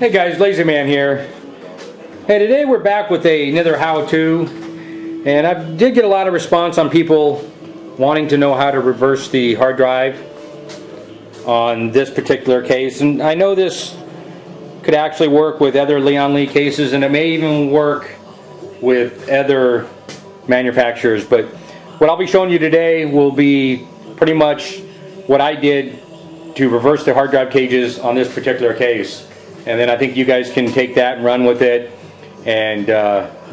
Hey guys, LazyMan here. Hey, today we're back with another how-to, and I did get a lot of response on people wanting to know how to reverse the hard drive on this particular case, and I know this could actually work with other Lian Li cases, and it may even work with other manufacturers, but what I'll be showing you today will be pretty much what I did to reverse the hard drive cages on this particular case. And then I think you guys can take that and run with it and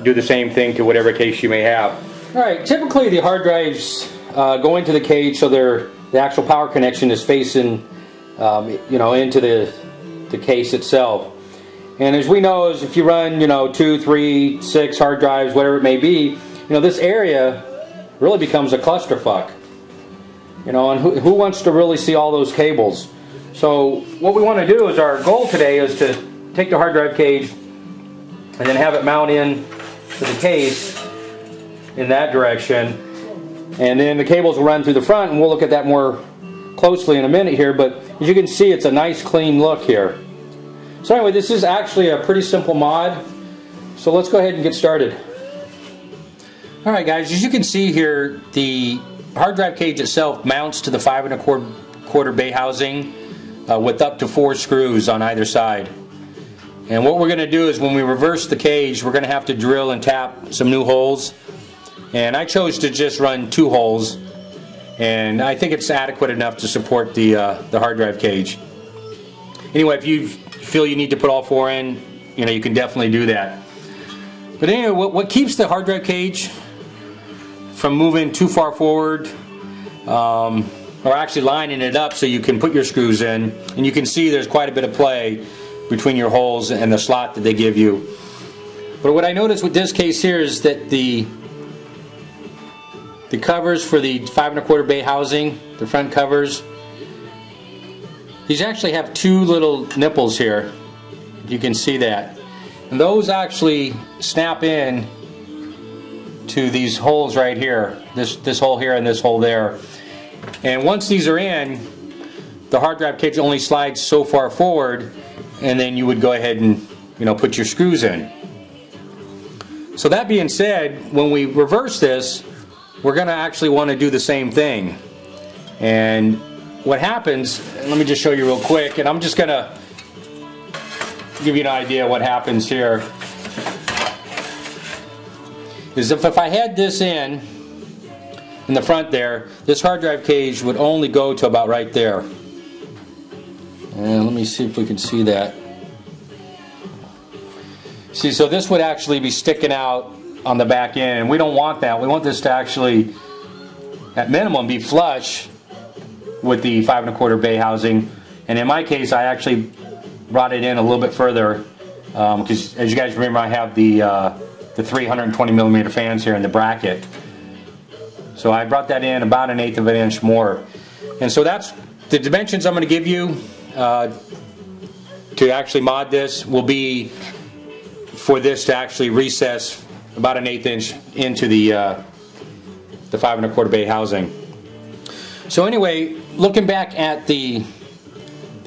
do the same thing to whatever case you may have. Alright, typically the hard drives go into the cage so the actual power connection is facing into the case itself. And as we know, if you run 2, 3, 6 hard drives, whatever it may be, this area really becomes a clusterfuck. And who wants to really see all those cables? So what we want to do is, our goal today is to take the hard drive cage and then have it mount in to the case in that direction, and then the cables will run through the front, and we'll look at that more closely in a minute here, but as you can see, it's a nice clean look here. So anyway, this is actually a pretty simple mod, so let's go ahead and get started. Alright guys, as you can see here, the hard drive cage itself mounts to the 5 1/4 bay housing with up to 4 screws on either side. And what we're going to do is, when we reverse the cage, we're going to have to drill and tap some new holes. And I chose to just run 2 holes, and I think it's adequate enough to support the hard drive cage. Anyway, if you feel you need to put all 4 in, you can definitely do that. But anyway, what keeps the hard drive cage from moving too far forward, or actually lining it up so you can put your screws in, and you can see there's quite a bit of play between your holes and the slot that they give you. But what I noticed with this case here is that the covers for the 5 1/4 bay housing, the front covers, these actually have 2 little nipples here. You can see that. And those actually snap in to these holes right here. This hole here and this hole there. And once these are in, the hard drive cage only slides so far forward, and then you would go ahead and put your screws in. So that being said, when we reverse this, we're going to actually want to do the same thing. And what happens, let me just show you real quick, and I'm just going to give you an idea of what happens here, is if I had this in the front there, this hard drive cage would only go to about right there. And let me see if we can see that. See, so this would actually be sticking out on the back end, and we don't want that. We want this to actually, at minimum, be flush with the 5 1/4 bay housing. And in my case, I actually brought it in a little bit further, because as you guys remember, I have the 320mm fans here in the bracket. So I brought that in about 1/8 of an inch more. And so that's the dimensions I'm going to give you to actually mod this, will be for this to actually recess about 1/8 inch into the 5 1/4 bay housing. So anyway, looking back at the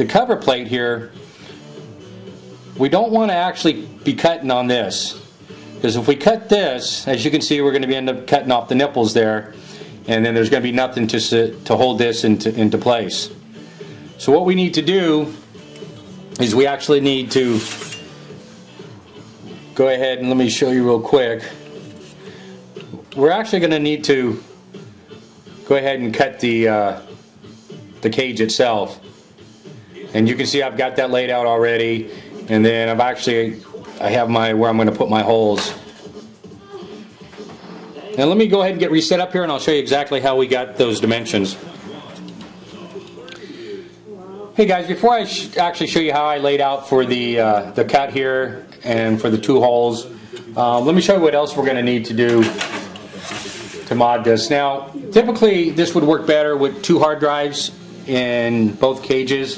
cover plate here, we don't want to actually be cutting on this, because if we cut this, as you can see, we're going to end up cutting off the nipples there, and then there's going to be nothing to hold this into place. So what we need to do is we actually need to go ahead and, let me show you real quick. We're actually going to need to go ahead and cut the cage itself. And you can see I've got that laid out already, and then I have where I'm going to put my holes. Now let me go ahead and get reset up here, and I'll show you exactly how we got those dimensions. Hey guys, before I actually show you how I laid out for the cut here and for the 2 holes, let me show you what else we're going to need to do to mod this. Now, typically this would work better with 2 hard drives in both cages.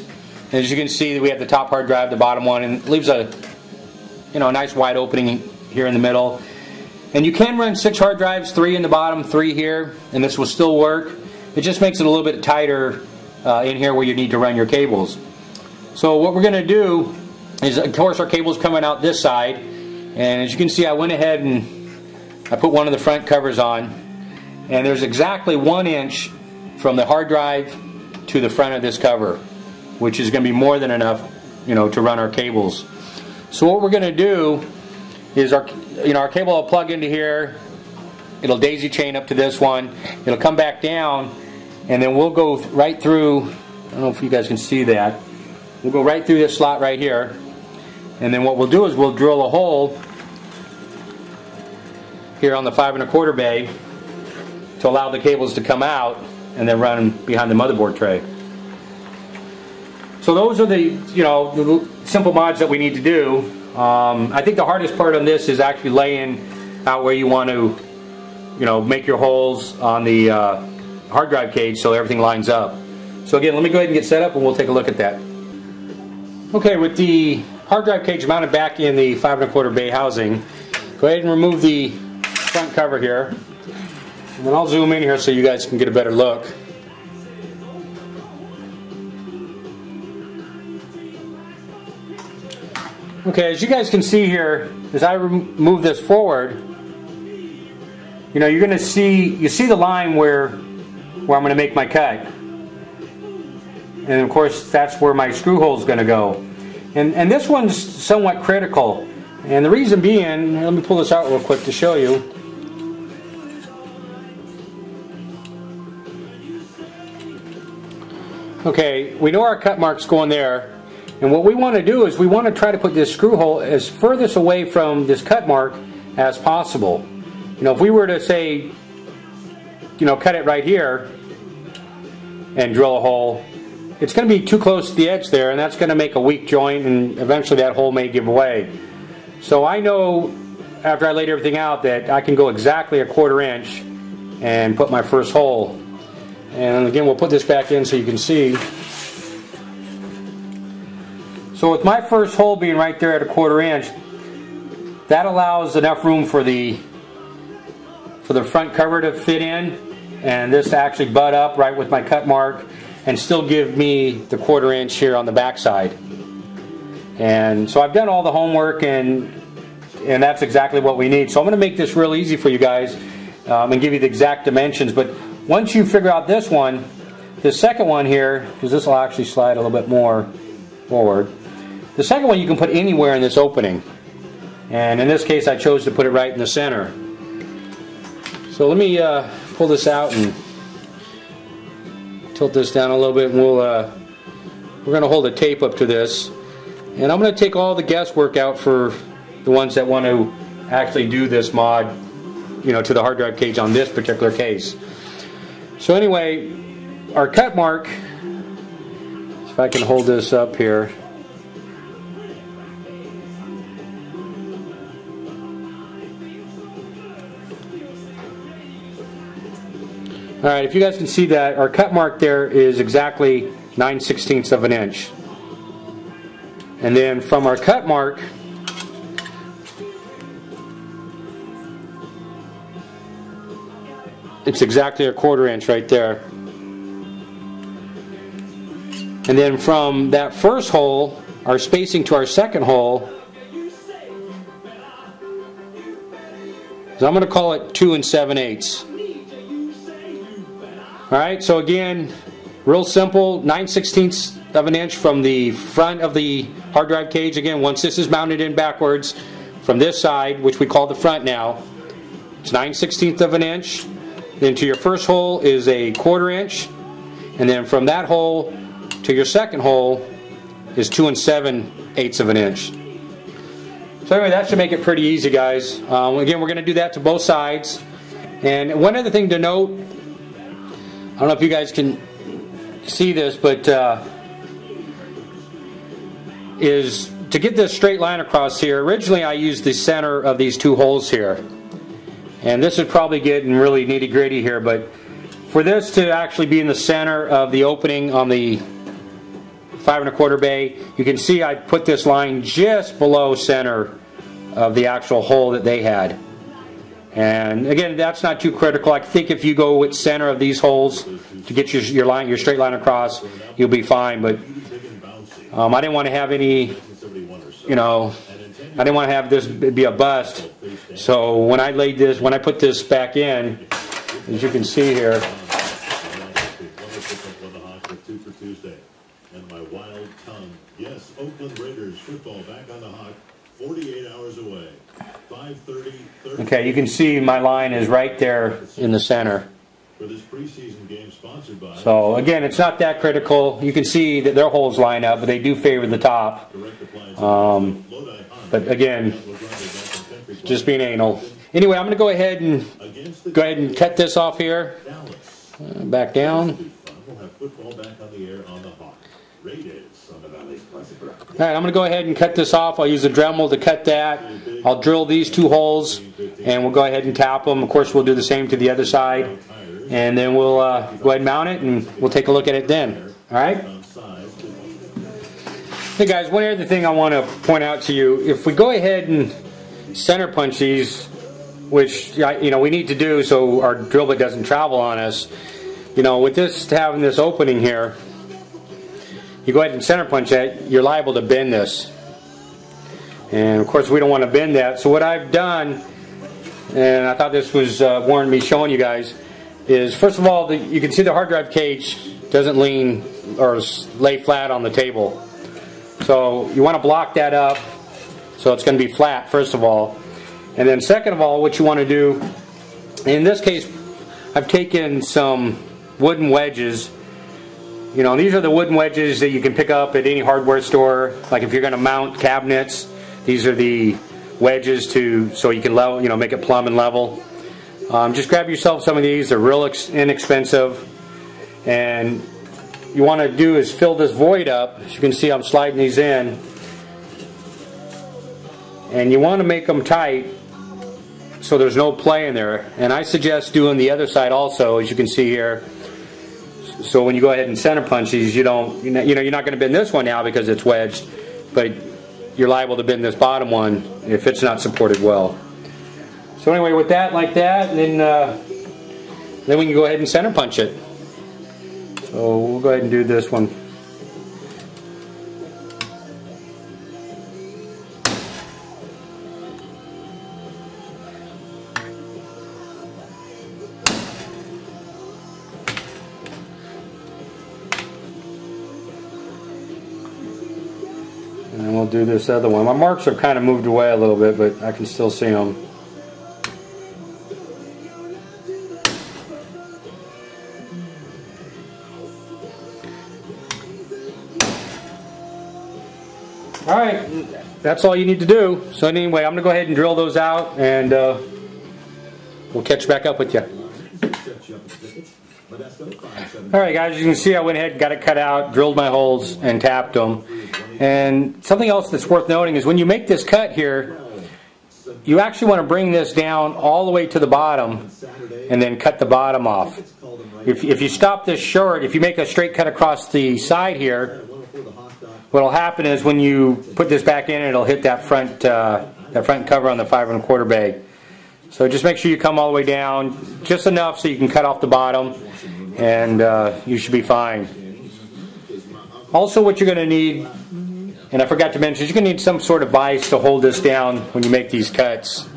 And as you can see, we have the top hard drive, the bottom one, and it leaves a nice wide opening here in the middle. And you can run 6 hard drives, 3 in the bottom, 3 here, and this will still work. It just makes it a little bit tighter in here where you need to run your cables. So what we're going to do is, of course, our cable's coming out this side, and as you can see, I went ahead and I put one of the front covers on, and there's exactly 1 inch from the hard drive to the front of this cover, which is going to be more than enough, to run our cables. So what we're going to do is our cable will plug into here. It'll daisy chain up to this one. It'll come back down, and then we'll go right through. I don't know if you guys can see that. We'll go right through this slot right here, and then what we'll do is we'll drill a hole here on the 5 1/4 bay to allow the cables to come out and then run behind the motherboard tray. So those are the the simple mods that we need to do. I think the hardest part on this is actually laying out where you want to make your holes on the hard drive cage so everything lines up. So again, let me go ahead and get set up and we'll take a look at that. Okay, with the hard drive cage mounted back in the 5 1/4 bay housing, go ahead and remove the front cover here, and then I'll zoom in here so you guys can get a better look. Okay, as you guys can see here, as I move this forward, you're going to see the line where I'm going to make my cut, and of course that's where my screw hole is going to go. And this one's somewhat critical, and the reason being, let me pull this out real quick to show you. Okay, we know our cut mark's going there, and what we want to do is we want to try to put this screw hole as furthest away from this cut mark as possible. If we were to say, cut it right here and drill a hole, it's going to be too close to the edge there, and that's going to make a weak joint, and eventually that hole may give away. So I know after I laid everything out that I can go exactly 1/4 inch and put my first hole. And again, we'll put this back in so you can see. So with my first hole being right there at 1/4 inch, that allows enough room for the front cover to fit in, and this to actually butt up right with my cut mark and still give me the 1/4 inch here on the back side. And so I've done all the homework, and that's exactly what we need. So I'm going to make this real easy for you guys and give you the exact dimensions. But once you figure out this one, the second one here, because this will actually slide a little bit more forward, the second one you can put anywhere in this opening, and in this case I chose to put it right in the center. So let me pull this out and tilt this down a little bit, and we're going to hold a tape up to this, and I'm going to take all the guesswork out for the ones that want to actually do this mod to the hard drive cage on this particular case. So anyway, our cut mark, if I can hold this up here, alright, if you guys can see that, our cut mark there is exactly 9/16 of an inch. And then from our cut mark, it's exactly 1/4 inch right there. And then from that first hole, our spacing to our second hole, so I'm going to call it 2 7/8. Alright, so again, real simple, 9/16 of an inch from the front of the hard drive cage. Again, once this is mounted in backwards from this side, which we call the front now, it's 9/16 of an inch. Then to your first hole is a 1/4 inch, and then from that hole to your second hole is 2 7/8 of an inch. So anyway, that should make it pretty easy, guys. Again, we're going to do that to both sides. And one other thing to note, I don't know if you guys can see this, but is to get this straight line across here, originally I used the center of these two holes here. And this is probably getting really nitty gritty here, but for this to actually be in the center of the opening on the 5 1/4 bay, you can see I put this line just below center of the actual hole that they had. And again, that's not too critical. I think if you go with center of these holes to get your straight line across, you'll be fine. But I didn't want to have any you know, I didn't want to have this be a bust. So when I put this back in, as you can see here, and my wild tongue. Yes, Oakland Raiders football back on the Hawk, 48 hours away. 5:30. Okay, you can see my line is right there in the center. For this preseason game sponsored by. So again, it's not that critical. You can see that their holes line up, but they do favor the top. But again, just being anal. Anyway, I'm going to go ahead and cut this off here. Back down. We'll have football back on the air on the Hawk. Raiders on the Valley's Classic Rock. All right, I'm going to go ahead and cut this off. I'll use a Dremel to cut that. I'll drill these 2 holes, and we'll go ahead and tap them. Of course, we'll do the same to the other side, and then we'll go ahead and mount it, and we'll take a look at it then. All right? Hey guys, one other thing I want to point out to you: if we go ahead and center punch these, which we need to do so our drill bit doesn't travel on us. With this having this opening here, you go ahead and center punch it, you're liable to bend this. And of course we don't want to bend that. So what I've done, and I thought this was warranted me showing you guys, is first of all, you can see the hard drive cage doesn't lean or lay flat on the table. So you want to block that up so it's going to be flat first of all. And then second of all, what you want to do, in this case, I've taken some wooden wedges. These are the wooden wedges that you can pick up at any hardware store. Like if you're going to mount cabinets, these are the wedges so you can level, make it plumb and level. Just grab yourself some of these. They're real inexpensive. And you want to do is fill this void up. As you can see, I'm sliding these in. And you want to make them tight so there's no play in there. And I suggest doing the other side also, as you can see here. So when you go ahead and center punch these, you're not going to bend this one now because it's wedged, but you're liable to bend this bottom one if it's not supported well. So anyway, with that, like that, and then we can go ahead and center punch it. So we'll go ahead and do this one. And then we'll do this other one. My marks are kind of moved away a little bit, but I can still see them. Alright, that's all you need to do. So anyway, I'm going to go ahead and drill those out, and we'll catch back up with you. Alright guys, as you can see, I went ahead and got it cut out, drilled my holes, and tapped them. And something else that's worth noting is when you make this cut here, you actually want to bring this down all the way to the bottom and then cut the bottom off. If you stop this short, if you make a straight cut across the side here, what will happen is when you put this back in, it'll hit that front cover on the 5 1/4 bay. So just make sure you come all the way down just enough so you can cut off the bottom, and you should be fine. Also, what you're going to need, and I forgot to mention, you're going to need some sort of vise to hold this down when you make these cuts.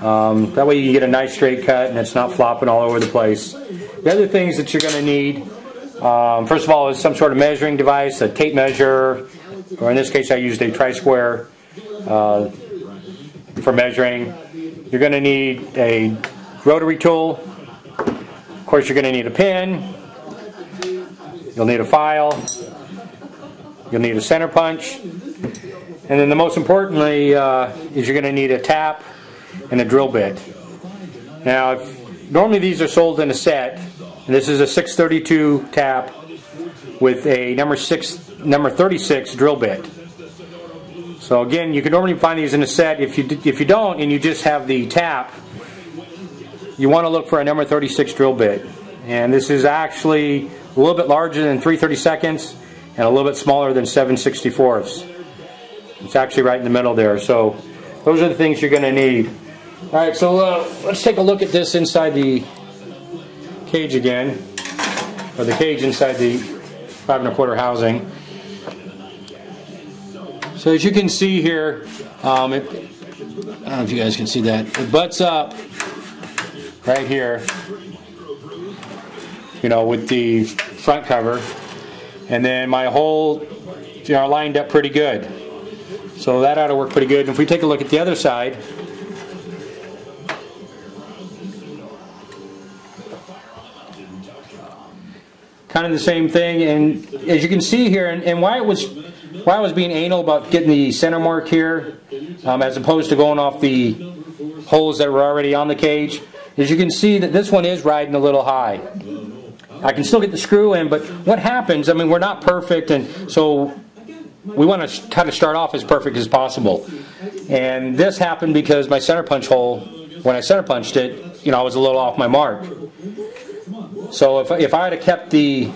That way you get a nice straight cut and it's not flopping all over the place. The other things that you're going to need, first of all, is some sort of measuring device, a tape measure, or in this case I used a tri-square for measuring. You're going to need a rotary tool. Of course, you're going to need a pen. You'll need a file. You'll need a center punch. And then the most importantly is you're going to need a tap and a drill bit. Now, normally these are sold in a set. And this is a 632 tap with a number 36 drill bit. So again, you can normally find these in a set. If you don't and you just have the tap, you want to look for a number 36 drill bit. And this is actually a little bit larger than 3/32 and a little bit smaller than 7/64. It's actually right in the middle there. So those are the things you're going to need. Alright, so let's take a look at this inside the cage again, or the cage inside the 5 1/4 housing. So as you can see here, I don't know if you guys can see that, it butts up right here, you know, with the front cover, and then my hole, you know, lined up pretty good. So that ought to work pretty good. And if we take a look at the other side, kind of the same thing. And as you can see here, and why I was being anal about getting the center mark here, as opposed to going off the holes that were already on the cage, as you can see that this one is riding a little high. I can still get the screw in, but what happens, I mean, we're not perfect, and so we want to try to start off as perfect as possible. And this happened because my center punch hole, when I center punched it, you know, I was a little off my mark. So if I had kept the,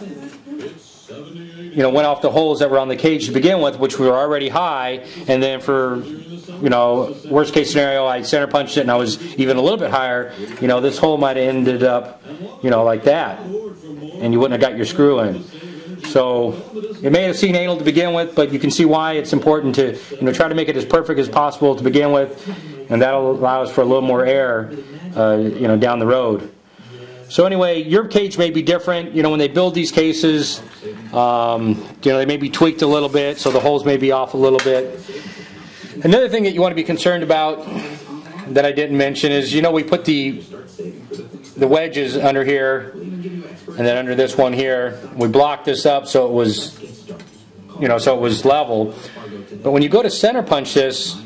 you know, went off the holes that were on the cage to begin with, which were already high, and then for, you know, worst case scenario, I center punched it and I was even a little bit higher, you know, this hole might have ended up, you know, like that, and you wouldn't have got your screw in. So it may have seemed anal to begin with, but you can see why it's important to, you know, try to make it as perfect as possible to begin with, and that'll allow us for a little more air, you know, down the road. So anyway, your cage may be different. You know, when they build these cases, you know, they may be tweaked a little bit, so the holes may be off a little bit. Another thing that you want to be concerned about that I didn't mention is, you know, we put the wedges under here, and then under this one here, we blocked this up so it was, you know, so it was level. But when you go to center punch this,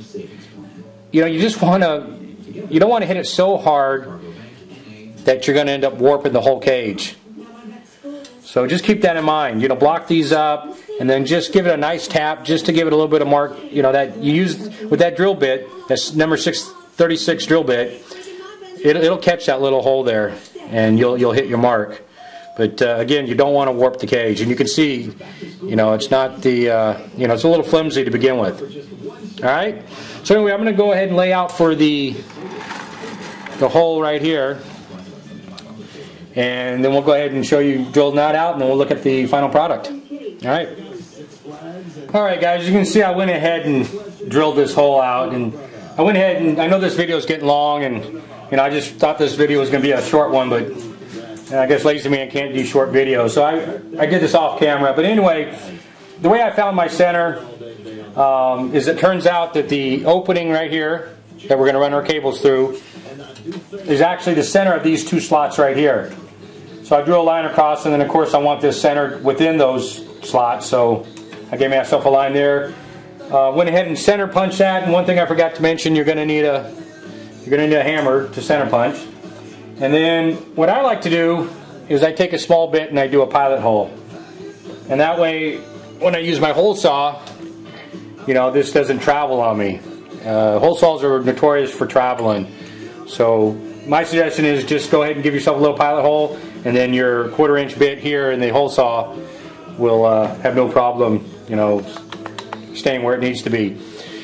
you know, you just want to, you don't want to hit it so hard that you're going to end up warping the whole cage. So just keep that in mind. You know, block these up, and then just give it a nice tap, just to give it a little bit of mark. You know, that you use with that drill bit, that's number 636 drill bit. It'll catch that little hole there, and you'll hit your mark. But again, you don't want to warp the cage, and you can see, you know, it's not the, you know, it's a little flimsy to begin with. All right. So anyway, I'm going to go ahead and lay out for the hole right here. And then we'll go ahead and show you drilling that out, and then we'll look at the final product. Alright. Alright guys, you can see I went ahead and drilled this hole out, and I went ahead and, I know this video is getting long, and you know, I just thought this video was going to be a short one, but I guess LazyMan can't do short videos, so I did this off camera. But anyway, the way I found my center is it turns out that the opening right here that we're going to run our cables through is actually the center of these two slots right here. So I drew a line across, and then of course I want this centered within those slots, so I gave myself a line there. Went ahead and center punched that, and one thing I forgot to mention, you're going to need a hammer to center punch. And then what I like to do is I take a small bit and I do a pilot hole, and that way when I use my hole saw, you know, this doesn't travel on me. Hole saws are notorious for traveling. So my suggestion is just go ahead and give yourself a little pilot hole, and then your 1/4 inch bit here in the hole saw will have no problem, you know, staying where it needs to be.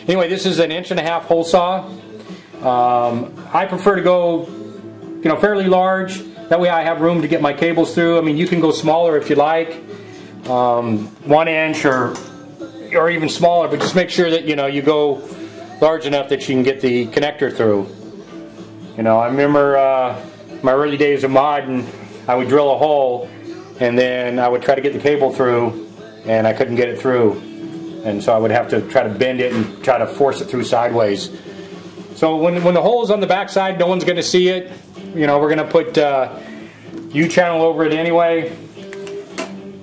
Anyway, this is an 1.5 inch hole saw. I prefer to go, you know, fairly large. That way I have room to get my cables through. I mean, you can go smaller if you like, 1 inch or even smaller, but just make sure that, you know, you go large enough that you can get the connector through. You know, I remember my early days of modding, I would drill a hole, and then I would try to get the cable through, and I couldn't get it through. And so I would have to try to bend it and try to force it through sideways. So when the hole is on the back side, no one's going to see it. You know, we're going to put U-channel over it anyway.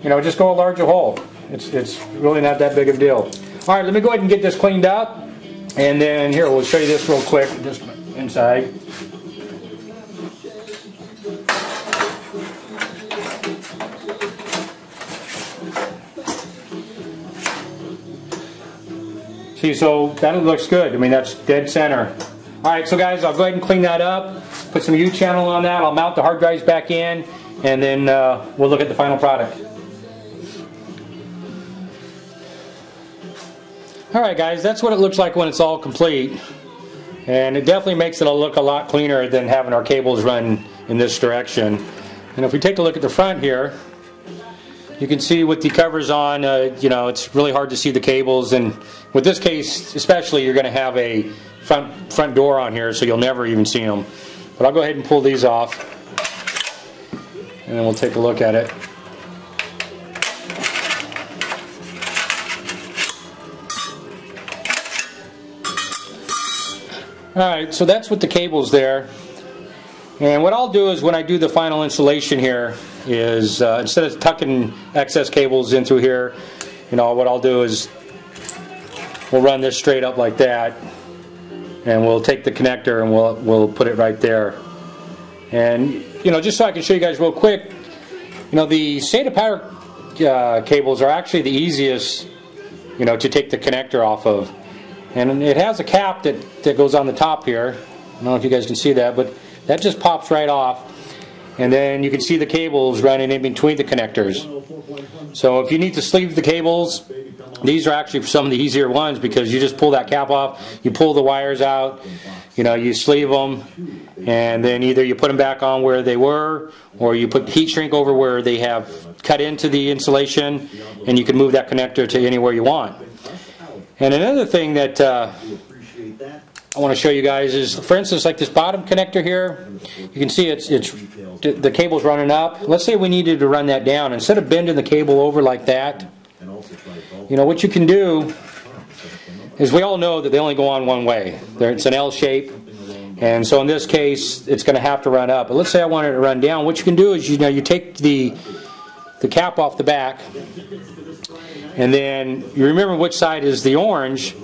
You know, just go a larger hole. It's really not that big of a deal. All right, let me go ahead and get this cleaned up, and then here, we'll show you this real quick, just inside. See, so that looks good. I mean, that's dead center. Alright, so guys, I'll go ahead and clean that up, put some U-channel on that, I'll mount the hard drives back in, and then we'll look at the final product. Alright guys, that's what it looks like when it's all complete. And it definitely makes it look a lot cleaner than having our cables run in this direction. And if we take a look at the front here, You can see with the covers on, you know, it's really hard to see the cables, and with this case especially, you're going to have a front door on here, so you'll never even see them. But I'll go ahead and pull these off, and then we'll take a look at it. Alright, so that's with the cables there. And what I'll do is, when I do the final installation here, is instead of tucking excess cables in through here, you know, what I'll do is we'll run this straight up like that, and we'll take the connector and we'll put it right there. And you know, just so I can show you guys real quick, you know, the SATA power cables are actually the easiest, you know, to take the connector off of. And it has a cap that goes on the top here. I don't know if you guys can see that, but that just pops right off. And then you can see the cables running in between the connectors. So if you need to sleeve the cables, these are actually some of the easier ones, because you just pull that cap off, you pull the wires out, you know, you sleeve them, and then either you put them back on where they were, or you put heat shrink over where they have cut into the insulation, and you can move that connector to anywhere you want. And another thing that I want to show you guys is, for instance, like this bottom connector here, you can see it's the cable's running up. Let's say we needed to run that down. Instead of bending the cable over like that, you know, what you can do is, we all know that they only go on one way. It's an L shape, and so in this case it's going to have to run up. But let's say I wanted it to run down. What you can do is, you know, you take the cap off the back, and then you remember which side is the orange,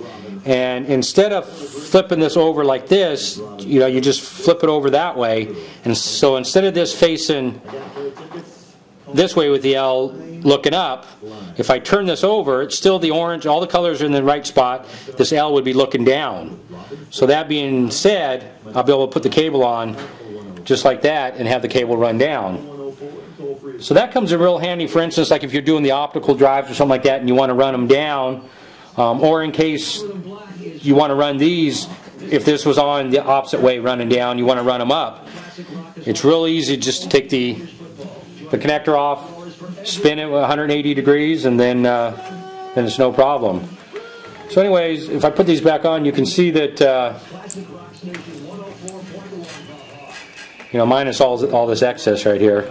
and instead of flipping this over like this, you know, you just flip it over that way. And so instead of this facing this way with the L looking up, if I turn this over, it's still the orange, all the colors are in the right spot, this L would be looking down. So that being said, I'll be able to put the cable on just like that and have the cable run down. So that comes in real handy, for instance, like if you're doing the optical drives or something like that and you want to run them down, or in case you want to run these, if this was on the opposite way running down, you want to run them up. It's real easy just to take the connector off, spin it 180 degrees, and then it's no problem. So anyways, if I put these back on, you can see that you know, minus all this excess right here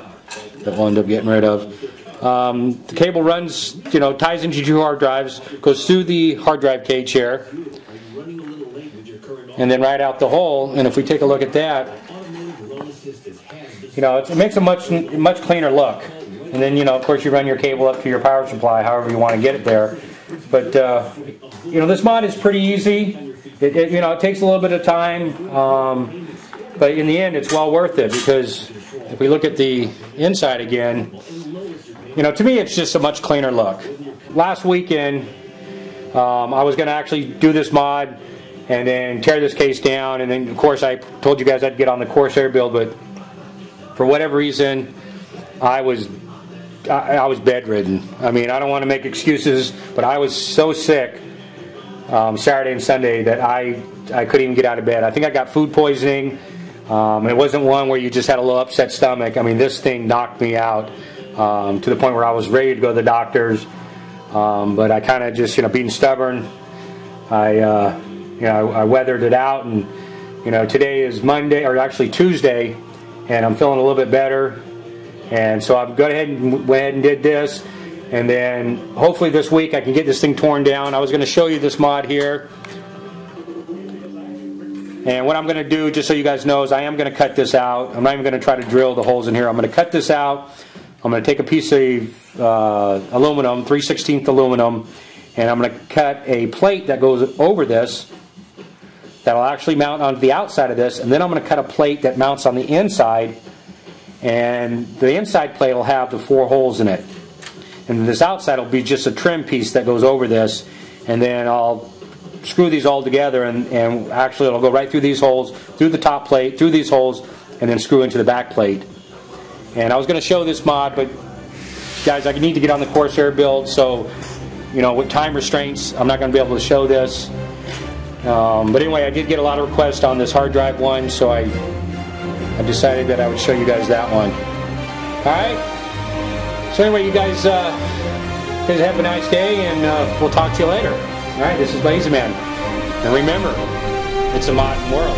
that we'll end up getting rid of. The cable runs, you know, ties into two hard drives, goes through the hard drive cage here, and then right out the hole. And if we take a look at that, you know, it makes a much cleaner look. And then, you know, of course, you run your cable up to your power supply, however you want to get it there. But you know, this mod is pretty easy. You know, it takes a little bit of time, but in the end, it's well worth it, because if we look at the inside again, you know, to me it's just a much cleaner look. Last weekend I was going to actually do this mod and then tear this case down, and then of course I told you guys I'd get on the Corsair build, but for whatever reason I was bedridden. I mean, I don't want to make excuses, but I was so sick Saturday and Sunday that I couldn't even get out of bed. I think I got food poisoning. It wasn't one where you just had a little upset stomach. I mean, this thing knocked me out to the point where I was ready to go to the doctors. But I kind of just, you know, being stubborn, you know, I weathered it out. And you know, today is Monday, or actually Tuesday, and I'm feeling a little bit better. And so I've went ahead and did this, and then hopefully this week I can get this thing torn down. I was going to show you this mod here. And what I'm going to do, just so you guys know, is I am going to cut this out. I'm not even going to try to drill the holes in here. I'm going to cut this out. I'm going to take a piece of aluminum, 3/16 aluminum, and I'm going to cut a plate that goes over this that'll actually mount onto the outside of this, and then I'm going to cut a plate that mounts on the inside, and the inside plate will have the 4 holes in it. And this outside will be just a trim piece that goes over this, and then I'll screw these all together, and actually it'll go right through these holes, through the top plate, through these holes, and then screw into the back plate. And I was going to show this mod, but guys, I need to get on the Corsair build, so you know, with time restraints, I'm not going to be able to show this. But anyway, I did get a lot of requests on this hard drive one, so I decided that I would show you guys that one. Alright, So anyway, you guys have a nice day, and we'll talk to you later. All right, this is LazyMan, and remember, it's a modern world.